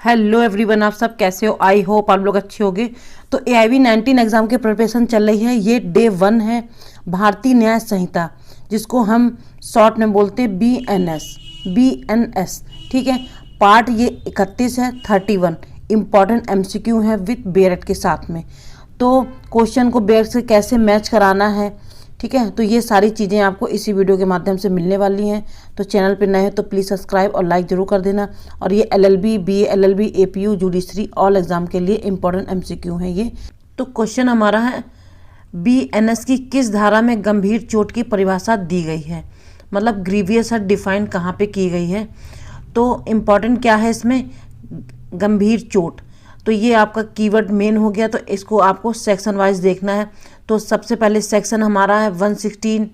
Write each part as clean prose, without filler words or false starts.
Hello everyone, आप सब कैसे हो? आई होप आप लोग अच्छे होंगे। तो AIB 19 एग्ज़ाम की प्रिपरेशन चल रही है। ये डे 1 है भारतीय न्याय संहिता, जिसको हम शॉर्ट में बोलते हैं BNS। ठीक है, पार्ट ये 31 है, 31 इम्पॉर्टेंट MCQ है विथ बेरेट के साथ में। तो क्वेश्चन को बेरेट से कैसे मैच कराना है, ठीक है, तो ये सारी चीज़ें आपको इसी वीडियो के माध्यम से मिलने वाली हैं। तो चैनल पर नए हैं तो प्लीज़ सब्सक्राइब और लाइक ज़रूर कर देना। और ये LLB, BA, LLB, APU, judiciary all exam के लिए इम्पोर्टेंट MCQ हैं ये। तो क्वेश्चन हमारा है BNS की किस धारा में गंभीर चोट की परिभाषा दी गई है, मतलब ग्रीवियस हर्ट डिफाइन कहाँ पे की गई है। तो इम्पॉर्टेंट क्या है इसमें, गंभीर चोट। तो ये आपका कीवर्ड मेन हो गया। तो इसको आपको सेक्शन वाइज देखना है। तो सबसे पहले सेक्शन हमारा है 116,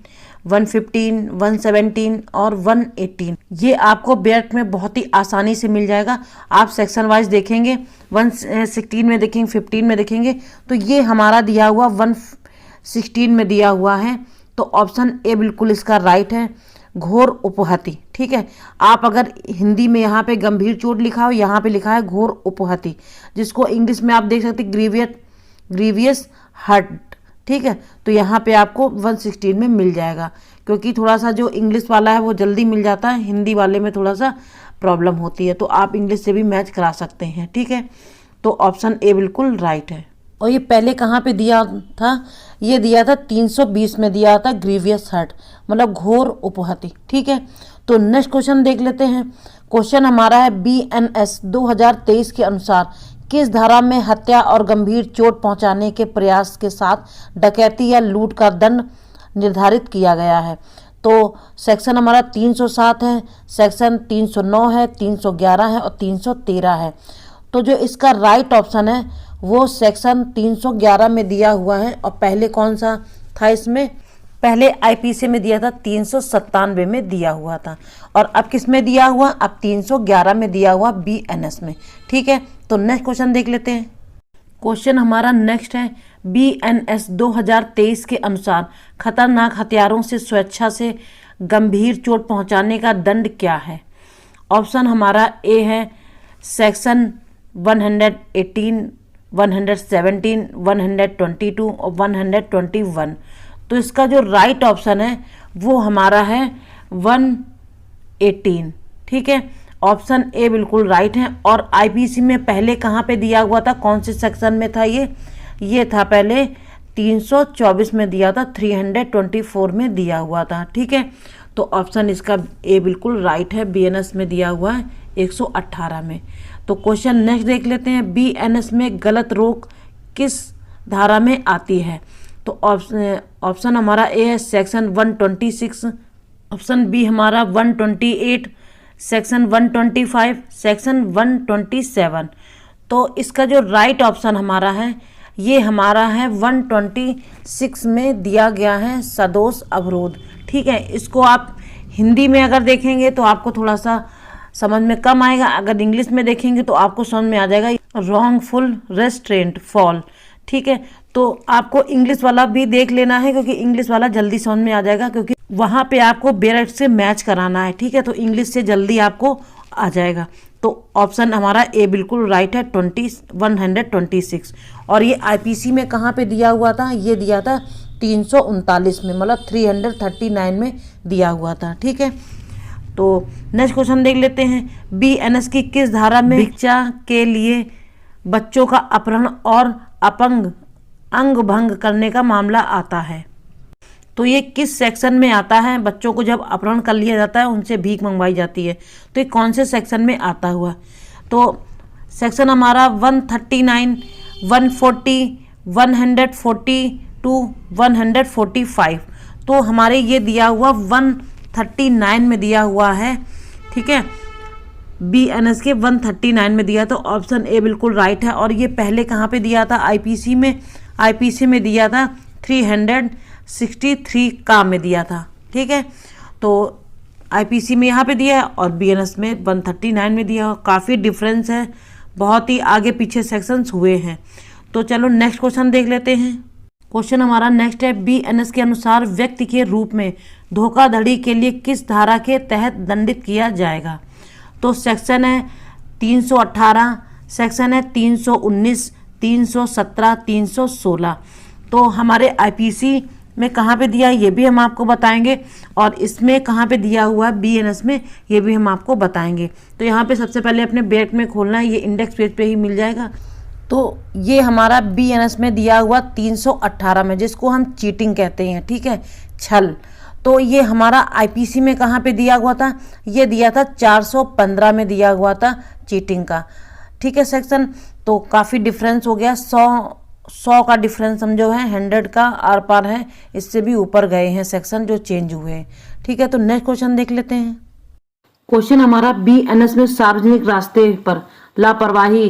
115, 117 और 118। ये आपको बेरेट में बहुत ही आसानी से मिल जाएगा। आप सेक्शन वाइज देखेंगे, 116 में देखेंगे, 15 में देखेंगे, तो ये हमारा दिया हुआ 116 में दिया हुआ है। तो ऑप्शन ए बिल्कुल इसका राइट है, घोर उपहति। ठीक है, आप अगर हिंदी में यहाँ पे गंभीर चोट लिखा हो, यहाँ पे लिखा है घोर उपहति, जिसको इंग्लिश में आप देख सकते ग्रीवियस हर्ट। ठीक है, तो यहाँ पे आपको 116 में मिल जाएगा, क्योंकि थोड़ा सा जो इंग्लिश वाला है वो जल्दी मिल जाता है, हिंदी वाले में थोड़ा सा प्रॉब्लम होती है। तो आप इंग्लिश से भी मैच करा सकते हैं। ठीक है, तो ऑप्शन ए बिल्कुल राइट है। और ये पहले कहाँ पे दिया था, ये दिया था 320 में दिया था, ग्रीवियस हर्ट मतलब घोर उपहति। ठीक है, तो नेक्स्ट क्वेश्चन देख लेते हैं। क्वेश्चन हमारा है BNS 2023 के अनुसार किस धारा में हत्या और गंभीर चोट पहुंचाने के प्रयास के साथ डकैती या लूट का दंड निर्धारित किया गया है। तो सेक्शन हमारा 307 है, सेक्शन 309 है, 311 है और 313 है। तो जो इसका राइट ऑप्शन है वो सेक्शन 311 में दिया हुआ है। और पहले कौन सा था इसमें, पहले IPC में दिया था, 397 में दिया हुआ था। और अब किस में दिया हुआ, अब 311 में दिया हुआ BNS में। ठीक है, तो नेक्स्ट क्वेश्चन देख लेते हैं। क्वेश्चन हमारा नेक्स्ट है BNS 2023 के अनुसार खतरनाक हथियारों से स्वेच्छा से गंभीर चोट पहुंचाने का दंड क्या है। ऑप्शन हमारा ए है सेक्शन 118, 117, 122 और 121। तो इसका जो राइट ऑप्शन है वो हमारा है 118। ठीक है, ऑप्शन ए बिल्कुल राइट है। और IPC में पहले कहाँ पे दिया हुआ था, कौन से सेक्शन में था ये था पहले 324 में दिया था, 324 में दिया हुआ था। ठीक है, तो ऑप्शन इसका ए बिल्कुल राइट है, BNS में दिया हुआ है 118 में। तो क्वेश्चन नेक्स्ट देख लेते हैं। BNS में गलत रोक किस धारा में आती है। तो ऑप्शन हमारा ए है सेक्शन 126, ऑप्शन बी हमारा 128, सेक्शन 125, सेक्शन 127। तो इसका जो राइट ऑप्शन हमारा है ये हमारा है 126 में दिया गया है, सदोष अवरोध। ठीक है, इसको आप हिंदी में अगर देखेंगे तो आपको थोड़ा सा समझ में कम आएगा, अगर इंग्लिश में देखेंगे तो आपको समझ में आ जाएगा, रॉन्गफुल रेस्ट्रेंट फॉल। ठीक है, तो आपको इंग्लिश वाला भी देख लेना है, क्योंकि इंग्लिश वाला जल्दी समझ में आ जाएगा, क्योंकि वहाँ पे आपको बेरेट से मैच कराना है। ठीक है, तो इंग्लिश से जल्दी आपको आ जाएगा। तो ऑप्शन हमारा ए बिल्कुल राइट है, 126। और ये IPC में कहाँ पे दिया हुआ था, ये दिया था 339 में, मतलब 339 में दिया हुआ था। ठीक है, तो नेक्स्ट क्वेश्चन देख लेते हैं। BNS की किस धारा में भिक्षा के लिए बच्चों का अपहरण और अंग भंग करने का मामला आता है। तो ये किस सेक्शन में आता है, बच्चों को जब अपहरण कर लिया जाता है, उनसे भीख मंगवाई जाती है, तो ये कौन से सेक्शन में आता हुआ। तो सेक्शन हमारा 139, 140, 142, 145। तो हमारे ये दिया हुआ 139 में दिया हुआ है। ठीक है, BNS के 139 में दिया, तो ऑप्शन ए बिल्कुल राइट है। और ये पहले कहाँ पे दिया था, IPC में दिया था 363 का में दिया था। ठीक है, तो IPC में यहाँ पे दिया है और BNS में 139 में दिया। काफ़ी डिफरेंस है, बहुत ही आगे पीछे सेक्शंस हुए हैं। तो चलो नेक्स्ट क्वेश्चन देख लेते हैं। क्वेश्चन हमारा नेक्स्ट है, BNS के अनुसार व्यक्ति के रूप में धोखाधड़ी के लिए किस धारा के तहत दंडित किया जाएगा। तो सेक्शन है 318 सेक्शन है 319, 317, 316। तो हमारे आईपीसी में कहाँ पे दिया है ये भी हम आपको बताएंगे, और इसमें कहाँ पे दिया हुआ है बीएनएस में ये भी हम आपको बताएंगे। तो यहाँ पे सबसे पहले अपने बैक में खोलना है, ये इंडेक्स पेज पे ही मिल जाएगा। तो ये हमारा बीएनएस में दिया हुआ 318 में, जिसको हम चीटिंग कहते हैं, ठीक है, छल। तो ये हमारा आईपीसी में कहाँ पे दिया हुआ था, ये दिया था 415 में दिया हुआ था चीटिंग का, ठीक है सेक्शन। तो काफ़ी डिफरेंस हो गया, 100 का डिफरेंस समझो है, 100 का आर पार है, इससे भी ऊपर गए हैं सेक्शन जो चेंज हुए हैं, ठीक है। तो नेक्स्ट क्वेश्चन देख लेते हैं। क्वेश्चन हमारा बीएनएस में सार्वजनिक रास्ते पर लापरवाही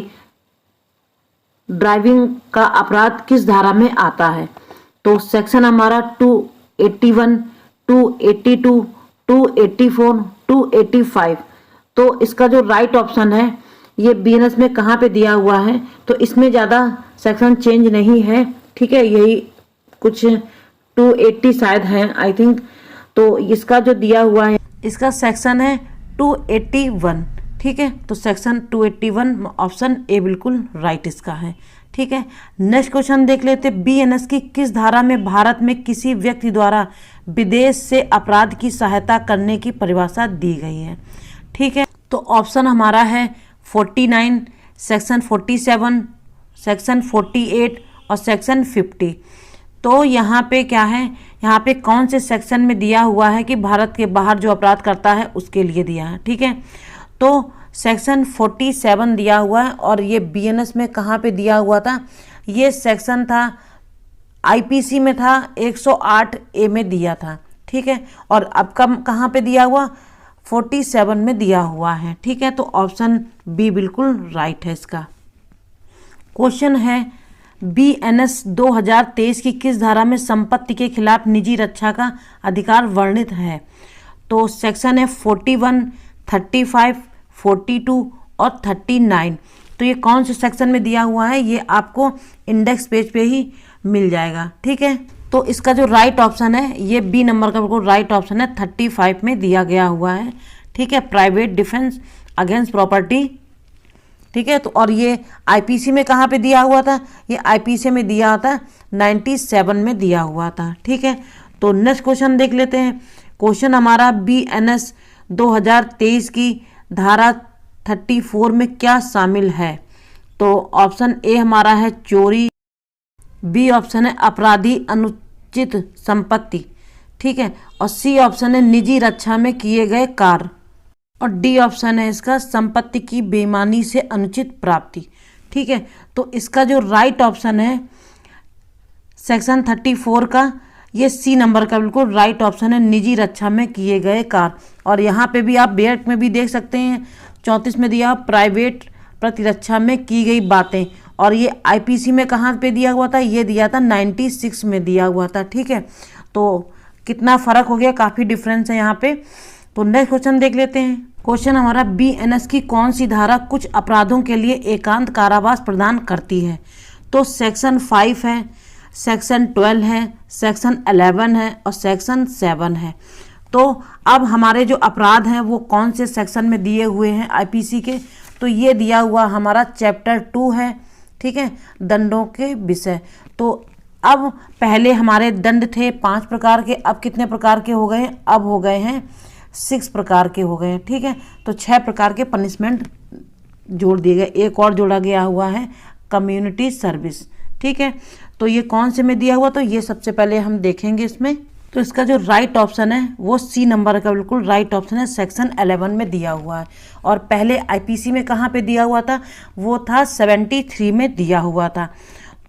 ड्राइविंग का अपराध किस धारा में आता है। तो सेक्शन हमारा 281, 282, 284, 285। तो इसका जो राइट ऑप्शन है ये बीएनएस में कहाँ पे दिया हुआ है, तो इसमें ज़्यादा सेक्शन चेंज नहीं है, ठीक है, यही कुछ 280 शायद है आई थिंक। तो इसका जो दिया हुआ है इसका सेक्शन है 281, ठीक है। तो सेक्शन 281 ऑप्शन ए बिल्कुल राइट इसका है, ठीक है। नेक्स्ट क्वेश्चन देख लेते, बीएनएस की किस धारा में भारत में किसी व्यक्ति द्वारा विदेश से अपराध की सहायता करने की परिभाषा दी गई है, ठीक है। तो ऑप्शन हमारा है 49, सेक्शन 47, सेक्शन 48 और सेक्शन 50। तो यहाँ पे क्या है, यहाँ पे कौन से सेक्शन में दिया हुआ है कि भारत के बाहर जो अपराध करता है उसके लिए दिया है, ठीक है। तो सेक्शन 47 दिया हुआ है, और ये बीएनएस में कहाँ पे दिया हुआ था, ये सेक्शन था आईपीसी में था 108 ए में दिया था, ठीक है। और अब कहाँ पे दिया हुआ, 47 में दिया हुआ है, ठीक है। तो ऑप्शन बी बिल्कुल राइट है इसका। क्वेश्चन है बीएनएस 2023 की किस धारा में संपत्ति के खिलाफ निजी रक्षा का अधिकार वर्णित है। तो सेक्शन है 41, 35, 42 और 39। तो ये कौन से सेक्शन में दिया हुआ है, ये आपको इंडेक्स पेज पे ही मिल जाएगा, ठीक है। तो इसका जो राइट ऑप्शन है ये बी नंबर का बिल्कुल राइट ऑप्शन है, 35 में दिया गया हुआ है, ठीक है, प्राइवेट डिफेंस अगेंस्ट प्रॉपर्टी, ठीक है। तो और ये आईपीसी में कहाँ पे दिया हुआ था, ये आईपीसी में दिया था 97 में दिया हुआ था, ठीक है। तो नेक्स्ट क्वेश्चन देख लेते हैं। क्वेश्चन हमारा बीएनएस 2023 की धारा 34 में क्या शामिल है। तो ऑप्शन ए हमारा है चोरी, बी ऑप्शन है अपराधी अनुचित संपत्ति, ठीक है, और सी ऑप्शन है निजी रक्षा में किए गए कार्य, और डी ऑप्शन है इसका संपत्ति की बेईमानी से अनुचित प्राप्ति, ठीक है। तो इसका जो राइट ऑप्शन है सेक्शन 34 का, ये सी नंबर का बिल्कुल राइट ऑप्शन है, निजी रक्षा में किए गए कार्य। और यहाँ पे भी आप बेट में भी देख सकते हैं 34 में दिया प्राइवेट प्रतिरक्षा में की गई बातें, और ये आईपीसी में कहाँ पे दिया हुआ था, ये दिया था 96 में दिया हुआ था, ठीक है। तो कितना फर्क हो गया, काफ़ी डिफरेंस है यहाँ पे। तो नेक्स्ट क्वेश्चन देख लेते हैं। क्वेश्चन हमारा बीएनएस की कौन सी धारा कुछ अपराधों के लिए एकांत कारावास प्रदान करती है। तो सेक्शन 5 है, सेक्शन 12 है, सेक्शन 11 है और सेक्शन 7 है। तो अब हमारे जो अपराध हैं वो कौन से सेक्शन में दिए हुए हैं आईपीसी के, तो ये दिया हुआ हमारा चैप्टर 2 है, ठीक है, दंडों के विषय। तो अब पहले हमारे दंड थे 5 प्रकार के, अब कितने प्रकार के हो गए हैं, अब हो गए हैं 6 प्रकार के हो गए हैं, ठीक है। तो 6 प्रकार के पनिशमेंट जोड़ दिए गए, एक और जोड़ा गया हुआ है कम्युनिटी सर्विस, ठीक है। तो ये कौन से में दिया हुआ, तो ये सबसे पहले हम देखेंगे इसमें। तो इसका जो राइट ऑप्शन है वो सी नंबर का बिल्कुल राइट ऑप्शन है, सेक्शन 11 में दिया हुआ है। और पहले आईपीसी में कहाँ पे दिया हुआ था, वो था 73 में दिया हुआ था।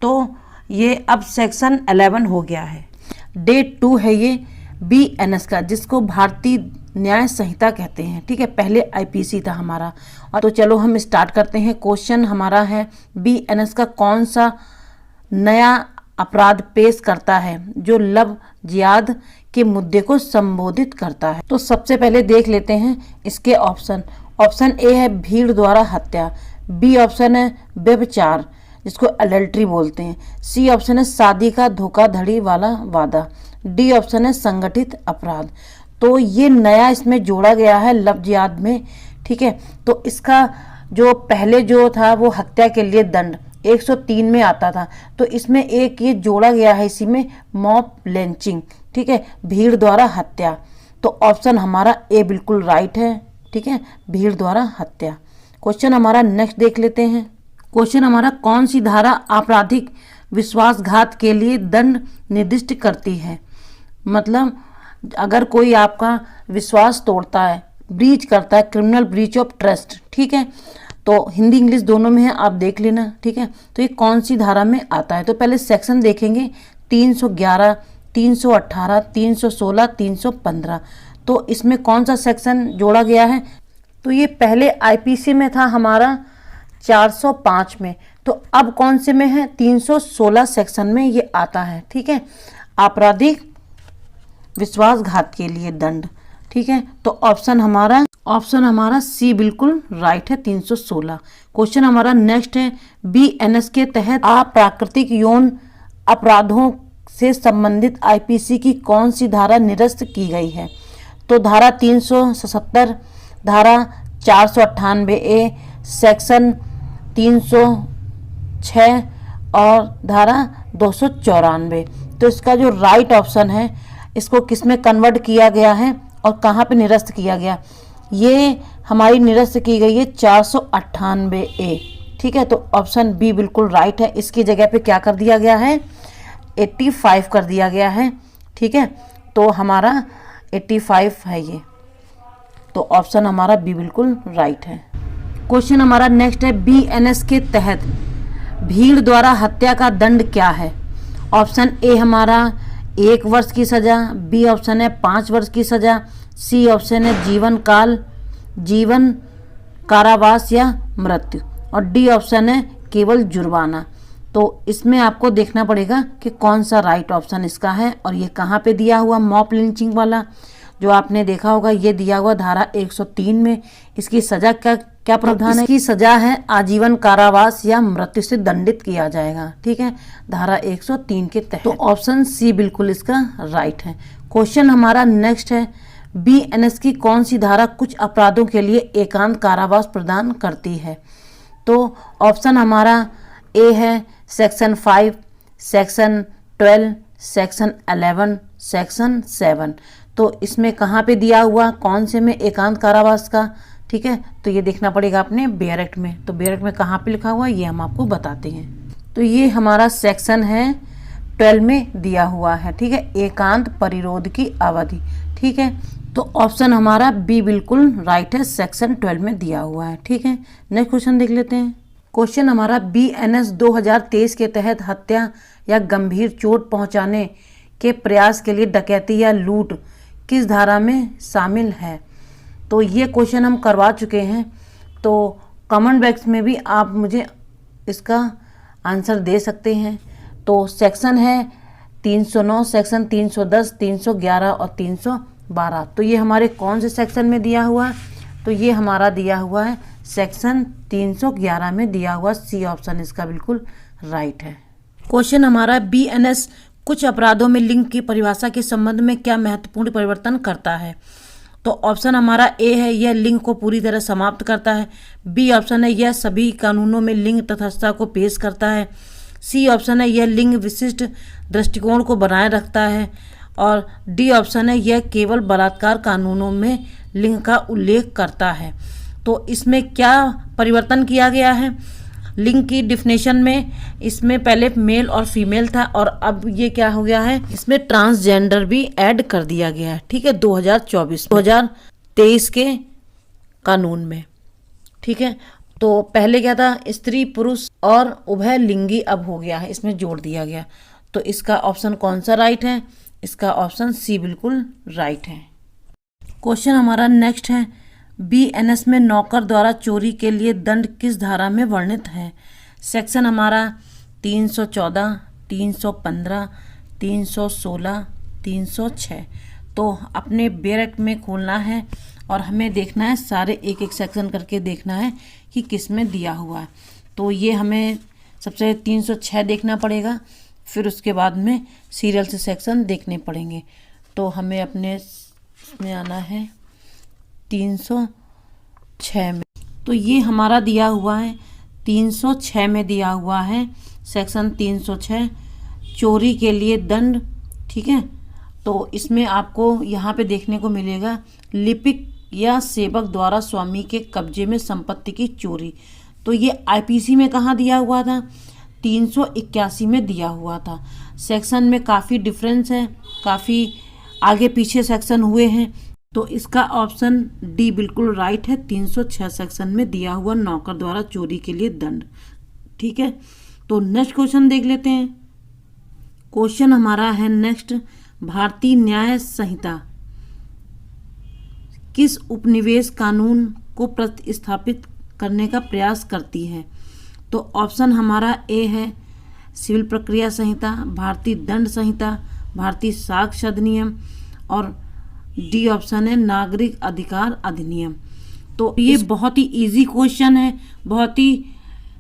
तो ये अब सेक्शन 11 हो गया है। डे 2 है ये बीएनएस का, जिसको भारतीय न्याय संहिता कहते हैं, ठीक है, पहले आईपीसी था हमारा। और तो चलो हम स्टार्ट करते हैं। क्वेश्चन हमारा है बीएनएस का कौन सा नया अपराध पेश करता है जो लव जिहाद के मुद्दे को संबोधित करता है। तो सबसे पहले देख लेते हैं इसके ऑप्शन। ऑप्शन ए है भीड़ द्वारा हत्या, बी ऑप्शन है व्यभिचार जिसको अडल्ट्री बोलते हैं, सी ऑप्शन है शादी का धोखाधड़ी वाला वादा, डी ऑप्शन है संगठित अपराध। तो ये नया इसमें जोड़ा गया है लव जिहाद में, ठीक है। तो इसका जो पहले जो था वो हत्या के लिए दंड 103 में आता था, तो इसमें एक ये जोड़ा गया है इसी में, मॉब लिंचिंग, ठीक है, भीड़ द्वारा हत्या। तो ऑप्शन हमारा ए बिल्कुल राइट है, ठीक है, भीड़ द्वारा हत्या। क्वेश्चन हमारा नेक्स्ट देख लेते हैं। क्वेश्चन हमारा, कौन सी धारा आपराधिक विश्वासघात के लिए दंड निर्दिष्ट करती है? मतलब अगर कोई आपका विश्वास तोड़ता है, ब्रीच करता है, क्रिमिनल ब्रीच ऑफ ट्रस्ट, ठीक है, तो हिंदी इंग्लिश दोनों में है, आप देख लेना, ठीक है। तो ये कौन सी धारा में आता है? तो पहले सेक्शन देखेंगे, 311, 318, 316, 315। तो इसमें कौन सा सेक्शन जोड़ा गया है? तो ये पहले आईपीसी में था हमारा 405 में, तो अब कौन से में है? 316 सेक्शन में ये आता है, ठीक है, आपराधिक विश्वासघात के लिए दंड, ठीक है। तो ऑप्शन हमारा सी बिल्कुल राइट है, 316। क्वेश्चन हमारा नेक्स्ट है, बीएनएस के तहत अप्राकृतिक यौन अपराधों से संबंधित आईपीसी की कौन सी धारा निरस्त की गई है? तो धारा 377, धारा 498 ए, सेक्शन 306 और धारा 294। तो इसका जो राइट ऑप्शन है, इसको किस में कन्वर्ट किया गया है और कहाँ पे निरस्त किया गया? ये हमारी निरस्त की गई है 498 ए, ठीक है। तो ऑप्शन बी बिल्कुल राइट है। इसकी जगह पे क्या कर दिया गया है? 85 कर दिया गया है, ठीक है। तो हमारा 85 है ये, तो ऑप्शन हमारा बी बिल्कुल राइट है। क्वेश्चन हमारा नेक्स्ट है, बीएनएस के तहत भीड़ द्वारा हत्या का दंड क्या है? ऑप्शन ए हमारा 1 वर्ष की सजा, बी ऑप्शन है 5 वर्ष की सजा, सी ऑप्शन है जीवन कारावास या मृत्यु, और डी ऑप्शन है केवल जुर्माना। तो इसमें आपको देखना पड़ेगा कि कौन सा राइट ऑप्शन इसका है, और ये कहाँ पे दिया हुआ? मॉब लिंचिंग वाला जो आपने देखा होगा, ये दिया हुआ धारा 103 में। इसकी सजा क्या प्रावधान है? इसकी सजा है आजीवन कारावास या मृत्यु से दंडित किया जाएगा, ठीक है, धारा 103 के तहत। तो ऑप्शन सी बिल्कुल इसका राइट है। क्वेश्चन हमारा नेक्स्ट है, बीएनएस की कौन सी धारा कुछ अपराधों के लिए एकांत कारावास प्रदान करती है? तो ऑप्शन हमारा ए है सेक्शन 5, सेक्शन 12, सेक्शन 11, सेक्शन 7। तो इसमें कहाँ पे दिया हुआ, कौन से में एकांत कारावास का, ठीक है, तो ये देखना पड़ेगा अपने बेयर एक्ट में। तो बेयर एक्ट में कहाँ पे लिखा हुआ है, ये हम आपको बताते हैं। तो ये हमारा सेक्शन है 12 में दिया हुआ है, ठीक है, एकांत परिरोध की अवधि, ठीक है। तो ऑप्शन हमारा बी बिल्कुल राइट है, सेक्शन 12 में दिया हुआ है, ठीक है। नेक्स्ट क्वेश्चन देख लेते हैं। क्वेश्चन हमारा, बीएनएस 2023 के तहत हत्या या गंभीर चोट पहुंचाने के प्रयास के लिए डकैती या लूट किस धारा में शामिल है? तो ये क्वेश्चन हम करवा चुके हैं, तो कमेंट बॉक्स में भी आप मुझे इसका आंसर दे सकते हैं। तो सेक्शन है 309, सेक्शन 310, 311 और 312। तो ये हमारे कौन से सेक्शन में दिया हुआ है? तो ये हमारा दिया हुआ है सेक्शन 311 में दिया हुआ, सी ऑप्शन इसका बिल्कुल राइट है। क्वेश्चन हमारा, बीएनएस कुछ अपराधों में लिंग की परिभाषा के संबंध में क्या महत्वपूर्ण परिवर्तन करता है? तो ऑप्शन हमारा ए है, यह लिंग को पूरी तरह समाप्त करता है। बी ऑप्शन है, यह सभी कानूनों में लिंग तटस्थता को पेश करता है। सी ऑप्शन है, यह लिंग विशिष्ट दृष्टिकोण को बनाए रखता है। और डी ऑप्शन है, यह केवल बलात्कार कानूनों में लिंग का उल्लेख करता है। तो इसमें क्या परिवर्तन किया गया है? लिंग की डिफिनेशन में इसमें पहले मेल और फीमेल था, और अब ये क्या हो गया है, इसमें ट्रांसजेंडर भी ऐड कर दिया गया है, ठीक है, 2023 के कानून में, ठीक है। तो पहले क्या था, स्त्री पुरुष और उभय लिंगी अब हो गया है, इसमें जोड़ दिया गया। तो इसका ऑप्शन कौन सा राइट है? इसका ऑप्शन सी बिल्कुल राइट है। क्वेश्चन हमारा नेक्स्ट है, बीएनएस में नौकर द्वारा चोरी के लिए दंड किस धारा में वर्णित है? सेक्शन हमारा 314, 315, 316, 306। तो अपने बेयर एक्ट में खोलना है और हमें देखना है, सारे एक एक सेक्शन करके देखना है कि किस में दिया हुआ है। तो ये हमें सबसे 306 देखना पड़ेगा, फिर उसके बाद में सीरियल से सेक्शन देखने पड़ेंगे। तो हमें अपने इसमें आना है 306 में। तो ये हमारा दिया हुआ है 306 में दिया हुआ है, सेक्शन 306 चोरी के लिए दंड। ठीक है, तो इसमें आपको यहाँ पे देखने को मिलेगा लिपिक या सेवक द्वारा स्वामी के कब्जे में संपत्ति की चोरी। तो ये आईपीसी में कहाँ दिया हुआ था, 381 में दिया हुआ था। सेक्शन में काफ़ी डिफरेंस है, काफ़ी आगे पीछे सेक्शन हुए हैं, तो इसका ऑप्शन डी बिल्कुल राइट है। 306 सेक्शन में दिया हुआ नौकर द्वारा चोरी के लिए दंड। ठीक है, तो नेक्स्ट क्वेश्चन देख लेते हैं। क्वेश्चन हमारा है नेक्स्ट, भारतीय न्याय संहिता किस उपनिवेश कानून को प्रतिस्थापित करने का प्रयास करती है? तो ऑप्शन हमारा ए है सिविल प्रक्रिया संहिता, भारतीय दंड संहिता, भारतीय साक्ष्य अधिनियम, और डी ऑप्शन है नागरिक अधिकार अधिनियम। तो ये बहुत ही इजी क्वेश्चन है, बहुत ही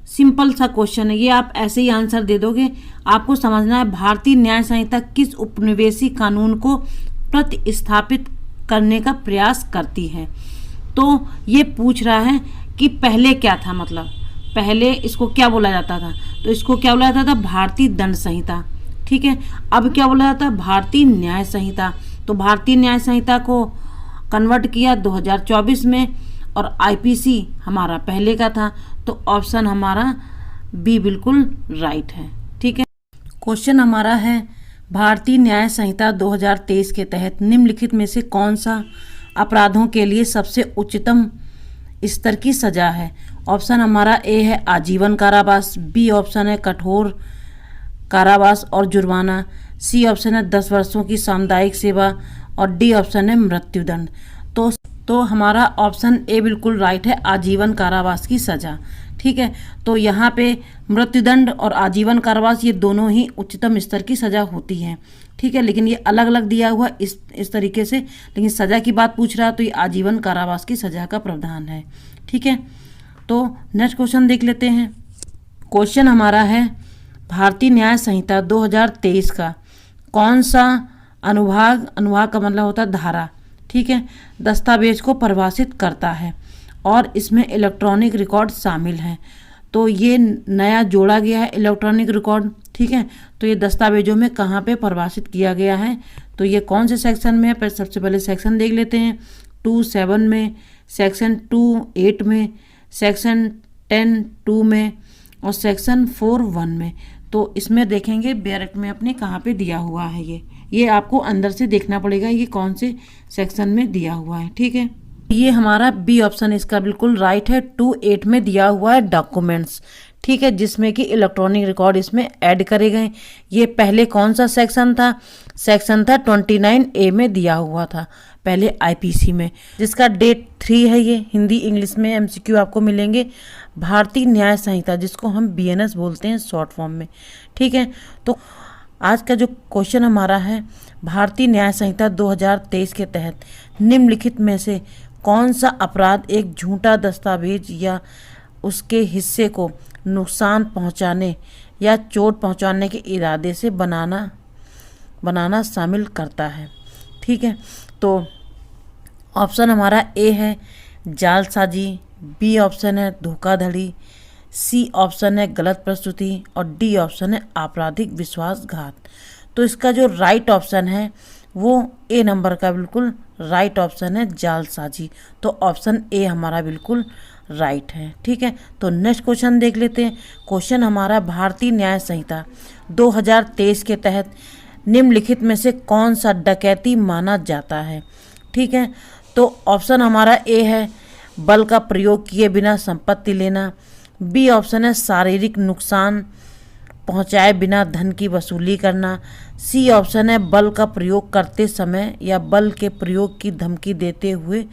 सिंपल सा क्वेश्चन है, ये आप ऐसे ही आंसर दे दोगे। आपको समझना है भारतीय न्याय संहिता किस उपनिवेशी कानून को प्रतिस्थापित करने का प्रयास करती है। तो ये पूछ रहा है कि पहले क्या था, मतलब पहले इसको क्या बोला जाता था, तो इसको क्या बोला जाता था, भारतीय दंड संहिता। ठीक है, अब क्या बोला जाता है, भारतीय न्याय संहिता। तो भारतीय न्याय संहिता को कन्वर्ट किया 2024 में, और आईपीसी हमारा पहले का था, तो ऑप्शन हमारा बी बिल्कुल राइट है। ठीक है, क्वेश्चन हमारा है भारतीय न्याय संहिता 2023 के तहत निम्नलिखित में से कौन सा अपराधों के लिए सबसे उच्चतम स्तर की सजा है? ऑप्शन हमारा ए है आजीवन कारावास, बी ऑप्शन है कठोर कारावास और जुर्माना, सी ऑप्शन है 10 वर्षों की सामुदायिक सेवा, और डी ऑप्शन है मृत्युदंड। तो हमारा ऑप्शन ए बिल्कुल राइट है, आजीवन कारावास की सजा। ठीक है, तो यहाँ पे मृत्युदंड और आजीवन कारावास ये दोनों ही उच्चतम स्तर की सजा होती है। ठीक है, लेकिन ये अलग अलग दिया हुआ इस तरीके से, लेकिन सजा की बात पूछ रहा है तो ये आजीवन कारावास की सजा का प्रावधान है। ठीक है, तो नेक्स्ट क्वेश्चन देख लेते हैं। क्वेश्चन हमारा है भारतीय न्याय संहिता 2023 का कौन सा अनुभाग का मतलब होता है धारा, ठीक है, दस्तावेज को परिभाषित करता है और इसमें इलेक्ट्रॉनिक रिकॉर्ड शामिल हैं। तो ये नया जोड़ा गया है इलेक्ट्रॉनिक रिकॉर्ड। ठीक है, तो ये दस्तावेजों में कहाँ पे परिभाषित किया गया है, तो ये कौन से सेक्शन में है? पर सबसे पहले सेक्शन देख लेते हैं। 2(7) में, सेक्शन 2(8) में, सेक्शन 10(2) में, और सेक्शन 4(1) में। तो इसमें देखेंगे बैरक में अपने कहाँ पे दिया हुआ है, ये आपको अंदर से देखना पड़ेगा ये कौन से सेक्शन में दिया हुआ है। ठीक है, ये हमारा बी ऑप्शन इसका बिल्कुल राइट है। 2(8) में दिया हुआ है डॉक्यूमेंट्स। ठीक है, जिसमें कि इलेक्ट्रॉनिक रिकॉर्ड इसमें ऐड करे गए। ये पहले कौन सा सेक्शन था? सेक्शन था 29A में दिया हुआ था पहले आईपीसी में, जिसका डेट 3 है। ये हिंदी इंग्लिश में एमसीक्यू आपको मिलेंगे। भारतीय न्याय संहिता, जिसको हम बीएनएस बोलते हैं शॉर्ट फॉर्म में। ठीक है, तो आज का जो क्वेश्चन हमारा है, भारतीय न्याय संहिता 2023 के तहत निम्नलिखित में से कौन सा अपराध एक झूठा दस्तावेज या उसके हिस्से को नुकसान पहुंचाने या चोट पहुंचाने के इरादे से बनाना शामिल करता है? ठीक है, तो ऑप्शन हमारा ए है जालसाजी, बी ऑप्शन है धोखाधड़ी, सी ऑप्शन है गलत प्रस्तुति, और डी ऑप्शन है आपराधिक विश्वासघात। तो इसका जो राइट ऑप्शन है वो ए नंबर का बिल्कुल राइट ऑप्शन है जालसाजी। तो ऑप्शन ए हमारा बिल्कुल राइट है। ठीक है, तो नेक्स्ट क्वेश्चन देख लेते हैं। क्वेश्चन हमारा भारतीय न्याय संहिता 2023 के तहत निम्नलिखित में से कौन सा डकैती माना जाता है? ठीक है, तो ऑप्शन हमारा ए है बल का प्रयोग किए बिना संपत्ति लेना, बी ऑप्शन है शारीरिक नुकसान पहुंचाए बिना धन की वसूली करना, सी ऑप्शन है बल का प्रयोग करते समय या बल के प्रयोग की धमकी देते हुए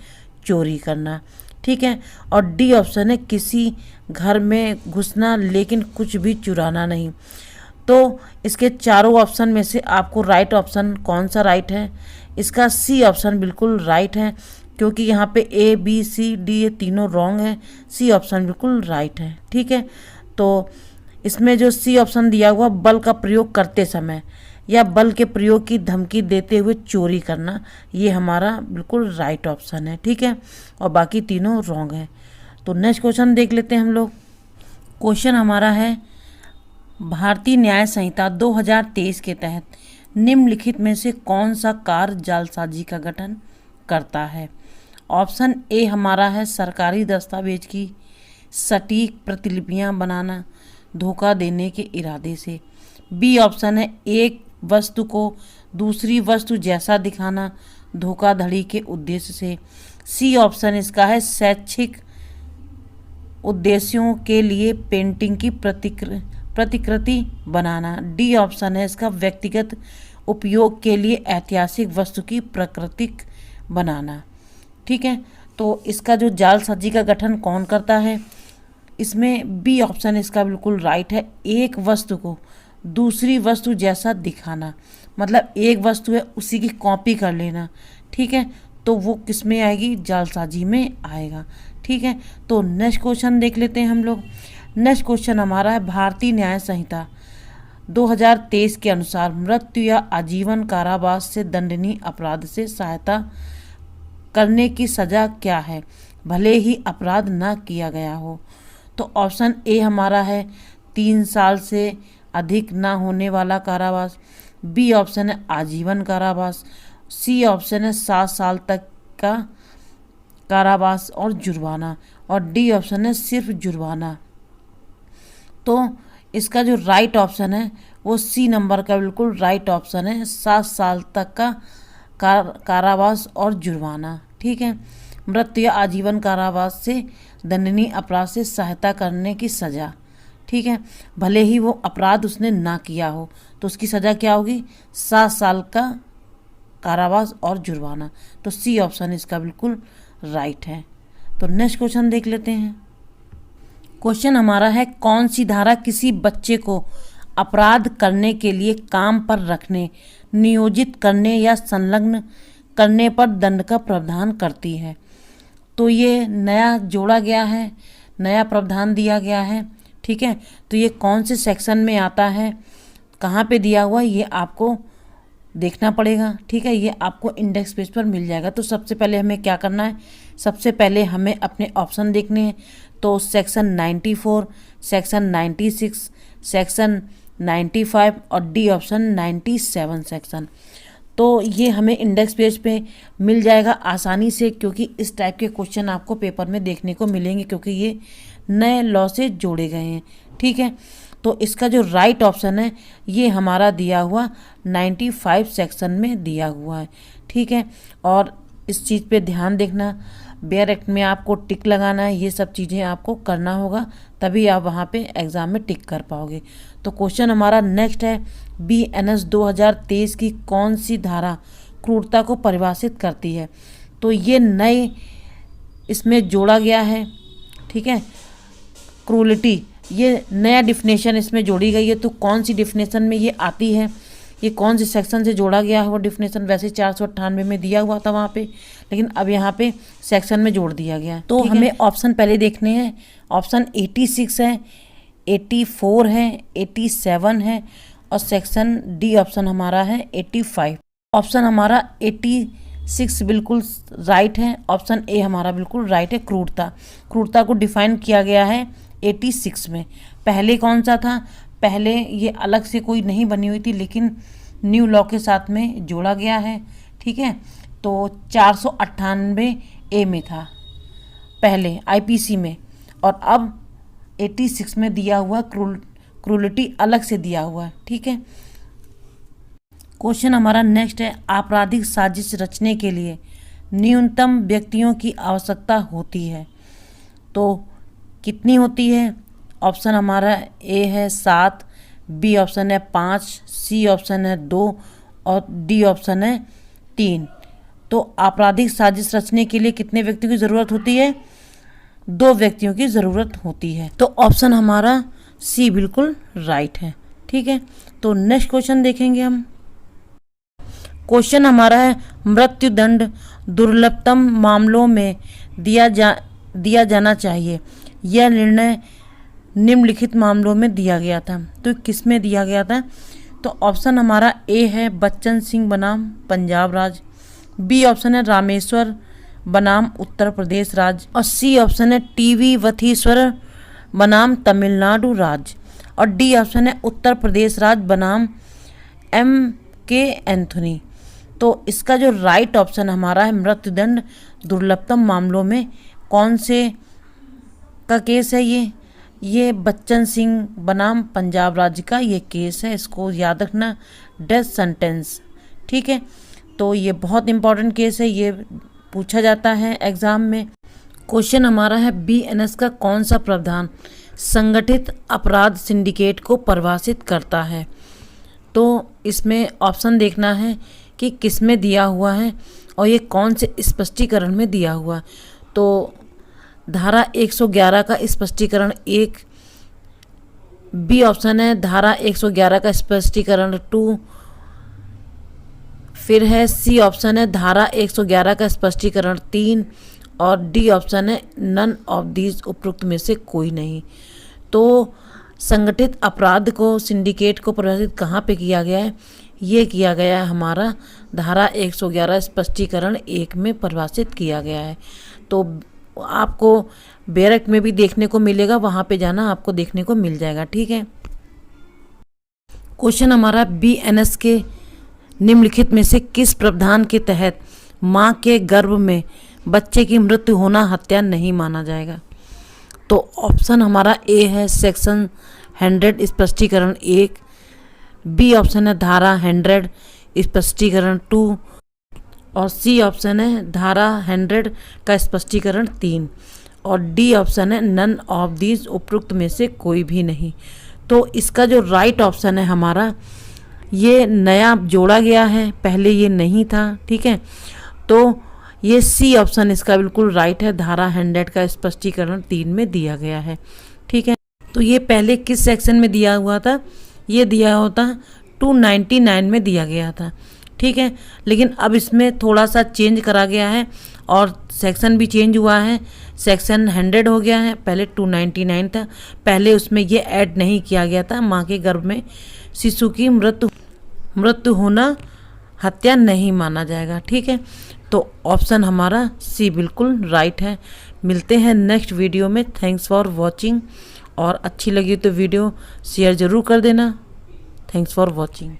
चोरी करना। ठीक है, और डी ऑप्शन है किसी घर में घुसना लेकिन कुछ भी चुराना नहीं। तो इसके चारों ऑप्शन में से आपको राइट ऑप्शन कौन सा राइट है? इसका सी ऑप्शन बिल्कुल राइट है, क्योंकि यहाँ पे ए बी सी डी ये तीनों रॉन्ग है। सी ऑप्शन बिल्कुल राइट है। ठीक है, तो इसमें जो सी ऑप्शन दिया हुआ बल का प्रयोग करते समय या बल के प्रयोग की धमकी देते हुए चोरी करना, ये हमारा बिल्कुल राइट ऑप्शन है। ठीक है, और बाकी तीनों रॉन्ग है। तो नेक्स्ट क्वेश्चन देख लेते हैं हम लोग। क्वेश्चन हमारा है भारतीय न्याय संहिता 2023 के तहत निम्नलिखित में से कौन सा कार्य जालसाजी का गठन करता है। ऑप्शन ए हमारा है सरकारी दस्तावेज की सटीक प्रतिलिपियां बनाना धोखा देने के इरादे से। बी ऑप्शन है एक वस्तु को दूसरी वस्तु जैसा दिखाना धोखाधड़ी के उद्देश्य से। सी ऑप्शन इसका है शैक्षिक उद्देश्यों के लिए पेंटिंग की प्रतिकृति बनाना। डी ऑप्शन है इसका व्यक्तिगत उपयोग के लिए ऐतिहासिक वस्तु की प्राकृतिक बनाना। ठीक है, तो इसका जो जालसाजी का गठन कौन करता है, इसमें बी ऑप्शन इसका बिल्कुल राइट है। एक वस्तु को दूसरी वस्तु जैसा दिखाना, मतलब एक वस्तु है उसी की कॉपी कर लेना। ठीक है, तो वो किस में आएगी, जालसाजी में आएगा। ठीक है, तो नेक्स्ट क्वेश्चन देख लेते हैं हम लोग। नेक्स्ट क्वेश्चन हमारा है भारतीय न्याय संहिता 2023 के अनुसार मृत्यु या आजीवन कारावास से दंडनीय अपराध से सहायता करने की सजा क्या है, भले ही अपराध न किया गया हो। तो ऑप्शन ए हमारा है 3 साल से अधिक ना होने वाला कारावास। बी ऑप्शन है आजीवन कारावास। सी ऑप्शन है 7 साल तक का कारावास और जुर्माना। और डी ऑप्शन है सिर्फ जुर्माना। तो इसका जो राइट ऑप्शन है वो सी नंबर का बिल्कुल राइट ऑप्शन है, 7 साल तक का कारावास और जुर्माना। ठीक है, मृत्यु या आजीवन कारावास से दंडनीय अपराध से सहायता करने की सज़ा। ठीक है, भले ही वो अपराध उसने ना किया हो तो उसकी सज़ा क्या होगी, 7 साल का कारावास और जुर्माना। तो सी ऑप्शन इसका बिल्कुल राइट है। तो नेक्स्ट क्वेश्चन देख लेते हैं। क्वेश्चन हमारा है कौन सी धारा किसी बच्चे को अपराध करने के लिए काम पर रखने, नियोजित करने या संलग्न करने पर दंड का प्रावधान करती है। तो ये नया जोड़ा गया है, नया प्रावधान दिया गया है। ठीक है, तो ये कौन से सेक्शन में आता है, कहाँ पे दिया हुआ है, ये आपको देखना पड़ेगा। ठीक है, ये आपको इंडेक्स पेज पर मिल जाएगा। तो सबसे पहले हमें क्या करना है, सबसे पहले हमें अपने ऑप्शन देखने हैं। तो सेक्शन 94, सेक्शन 96, सेक्शन 95 और डी ऑप्शन 97 सेक्शन। तो ये हमें इंडेक्स पेज पे मिल जाएगा आसानी से, क्योंकि इस टाइप के क्वेश्चन आपको पेपर में देखने को मिलेंगे, क्योंकि ये नए लॉ से जोड़े गए हैं। ठीक है, तो इसका जो राइट ऑप्शन है ये हमारा दिया हुआ 95 सेक्शन में दिया हुआ है। ठीक है, और इस चीज़ पे ध्यान देखना, बेयर एक्ट में आपको टिक लगाना है, ये सब चीज़ें आपको करना होगा, तभी आप वहाँ पे एग्ज़ाम में टिक कर पाओगे। तो क्वेश्चन हमारा नेक्स्ट है BNS 2023 की कौन सी धारा क्रूरता को परिभाषित करती है। तो ये नए इसमें जोड़ा गया है। ठीक है, क्रूलिटी, ये नया डिफिनेशन इसमें जोड़ी गई है। तो कौन सी डिफिनेशन में ये आती है, ये कौन से सेक्शन से जोड़ा गया है वो डिफिनेशन, वैसे 498 में दिया हुआ था वहाँ पे, लेकिन अब यहाँ पे सेक्शन में जोड़ दिया गया। तो हमें ऑप्शन पहले देखने हैं। ऑप्शन 86 है, 84 है, 87 है और सेक्शन डी ऑप्शन हमारा है 85। ऑप्शन हमारा 86 बिल्कुल राइट है। ऑप्शन ए हमारा बिल्कुल राइट है। क्रूरता को डिफाइन किया गया है 86 में। पहले कौन सा था, पहले ये अलग से कोई नहीं बनी हुई थी, लेकिन न्यू लॉ के साथ में जोड़ा गया है। ठीक है, तो 498 ए में था पहले IPC में, और अब 86 में दिया हुआ क्रूलिटी अलग से दिया हुआ है। ठीक है, क्वेश्चन हमारा नेक्स्ट है आपराधिक साजिश रचने के लिए न्यूनतम व्यक्तियों की आवश्यकता होती है। तो कितनी होती है, ऑप्शन हमारा ए है 7, बी ऑप्शन है 5, सी ऑप्शन है 2 और डी ऑप्शन है 3। तो आपराधिक साजिश रचने के लिए कितने व्यक्तियों की ज़रूरत होती है, 2 व्यक्तियों की ज़रूरत होती है। तो ऑप्शन हमारा सी बिल्कुल राइट है। ठीक है, तो नेक्स्ट क्वेश्चन देखेंगे हम। क्वेश्चन हमारा है मृत्युदंड दुर्लभतम मामलों में दिया जाना चाहिए। यह निर्णय निम्नलिखित मामलों में दिया गया था। तो किस में दिया गया था, तो ऑप्शन हमारा ए है बच्चन सिंह बनाम पंजाब राज। बी ऑप्शन है रामेश्वर बनाम उत्तर प्रदेश राज्य। और सी ऑप्शन है टीवी वथीश्वर बनाम तमिलनाडु राज्य। और डी ऑप्शन है उत्तर प्रदेश राज्य बनाम M.K. एंथोनी। तो इसका जो राइट ऑप्शन हमारा है मृत्युदंड दुर्लभतम मामलों में कौन से का केस है ये बच्चन सिंह बनाम पंजाब राज्य का ये केस है। इसको याद रखना, डेथ सेंटेंस। ठीक है, तो ये बहुत इंपॉर्टेंट केस है, ये पूछा जाता है एग्जाम में। क्वेश्चन हमारा है BNS का कौन सा प्रावधान संगठित अपराध सिंडिकेट को परिभाषित करता है। तो इसमें ऑप्शन देखना है कि किस में दिया हुआ है और ये कौन से स्पष्टीकरण में दिया हुआ। तो धारा 111 का स्पष्टीकरण 1, बी ऑप्शन है धारा 111 का स्पष्टीकरण 2, फिर है सी ऑप्शन है धारा 111 का स्पष्टीकरण 3 और डी ऑप्शन है नन ऑफ दीज उपरोक्त में से कोई नहीं। तो संगठित अपराध को सिंडिकेट को परिभाषित कहाँ पे किया गया है, ये किया गया है हमारा धारा 111 स्पष्टीकरण 1 में परिभाषित किया गया है। तो आपको बैरक में भी देखने को मिलेगा, वहाँ पे जाना आपको देखने को मिल जाएगा। ठीक है, क्वेश्चन हमारा BNS के निम्नलिखित में से किस प्रावधान के तहत माँ के गर्भ में बच्चे की मृत्यु होना हत्या नहीं माना जाएगा। तो ऑप्शन हमारा ए है सेक्शन 100 स्पष्टीकरण 1, बी ऑप्शन है धारा 100 स्पष्टीकरण 2 और सी ऑप्शन है धारा 100 का स्पष्टीकरण 3 और डी ऑप्शन है नन ऑफ दीज उपरोक्त में से कोई भी नहीं। तो इसका जो राइट ऑप्शन है हमारा, ये नया जोड़ा गया है, पहले ये नहीं था। ठीक है, तो ये सी ऑप्शन इसका बिल्कुल राइट है, धारा 100 का स्पष्टीकरण 3 में दिया गया है। ठीक है, तो ये पहले किस सेक्शन में दिया हुआ था, ये दिया होता 299 में दिया गया था। ठीक है, लेकिन अब इसमें थोड़ा सा चेंज करा गया है और सेक्शन भी चेंज हुआ है, सेक्शन 100 हो गया है, पहले 299 था। पहले उसमें ये ऐड नहीं किया गया था, माँ के गर्भ में शिशु की मृत्यु होना हत्या नहीं माना जाएगा। ठीक है, तो ऑप्शन हमारा सी बिल्कुल राइट है। मिलते हैं नेक्स्ट वीडियो में। थैंक्स फॉर वॉचिंग, और अच्छी लगी तो वीडियो शेयर ज़रूर कर देना। Thanks for watching.